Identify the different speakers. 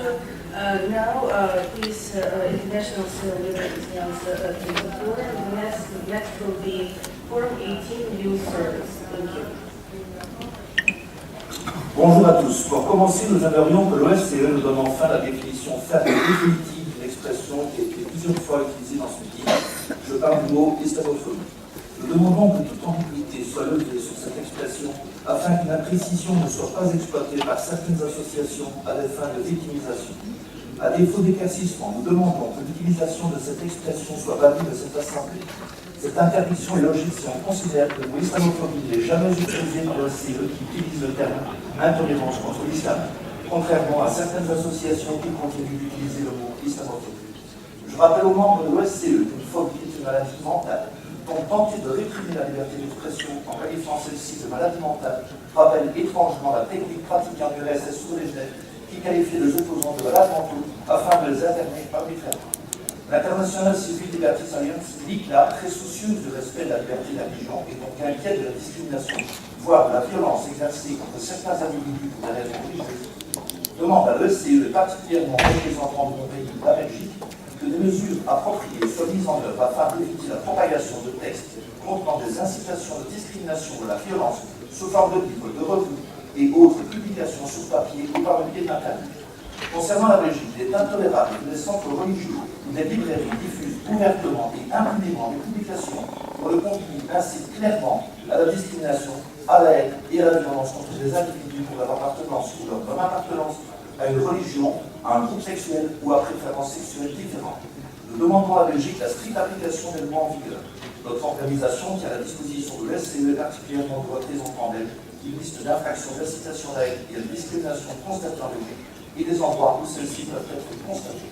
Speaker 1: So now, please, international celebrities announce the tour. Next will be Forum 18 Youth Service. Thank you.
Speaker 2: Bonjour à tous. Pour commencer, nous aimerions que l'OSCE nous donne enfin la définition ferme et définitive d'une expression qui a été plusieurs fois utilisée dans ce livre. Je parle du mot islamophobie. Nous demandons que toute ambiguïté soit levée sur cette expression afin qu'une imprécision ne soit pas exploitée par certaines associations à des fins de victimisation. À défaut d'éclaircissement, nous demandons que l'utilisation de cette expression soit bannie de cette Assemblée. Cette interdiction est logique si on considère que le mot islamophobie n'est jamais utilisé par l'OSCE qui utilise le terme intolérance contre l'islam, contrairement à certaines associations qui continuent d'utiliser le mot islamophobie. Je rappelle aux membres de l'OSCE qu'une phobie est une maladie mentale, dont tenter de réprimer la liberté d'expression en qualifiant celle-ci de maladie mentale rappelle étrangement la technique pratiquée en URSS sous les Genève qui qualifiait les opposants de malades mentaux afin de les interner arbitrairement. L'International Civil Liberties Alliance, l'ICLA, très soucieuse du respect de la liberté de la religion et donc inquiète de la discrimination, voire de la violence exercée contre certains individus pour des raisons religieuses, demande à l'OSCE, et particulièrement aux représentants de mon pays, la Belgique, que des mesures appropriées soient mises en œuvre afin d'éviter la propagation de textes contenant des incitations de discrimination ou de la violence sous forme de livres, de revues et autres publications sur papier ou par le biais d'Internet. Concernant la Belgique, il est intolérable que des centres religieux ou des librairies diffusent ouvertement et impunément des publications dont le contenu incite clairement à la discrimination, à la haine et à la violence contre des individus pour leur appartenance ou leur non-appartenance à une religion, à un groupe sexuel ou à préférence sexuelle différente. Nous demandons à la Belgique la stricte application des lois en vigueur. Notre organisation tient à la disposition de l'OSCE et particulièrement de représentants belges une liste d'infractions d'incitation à la haine et à la discrimination constatée en Belgique et des endroits où celles-ci peuvent être constatées.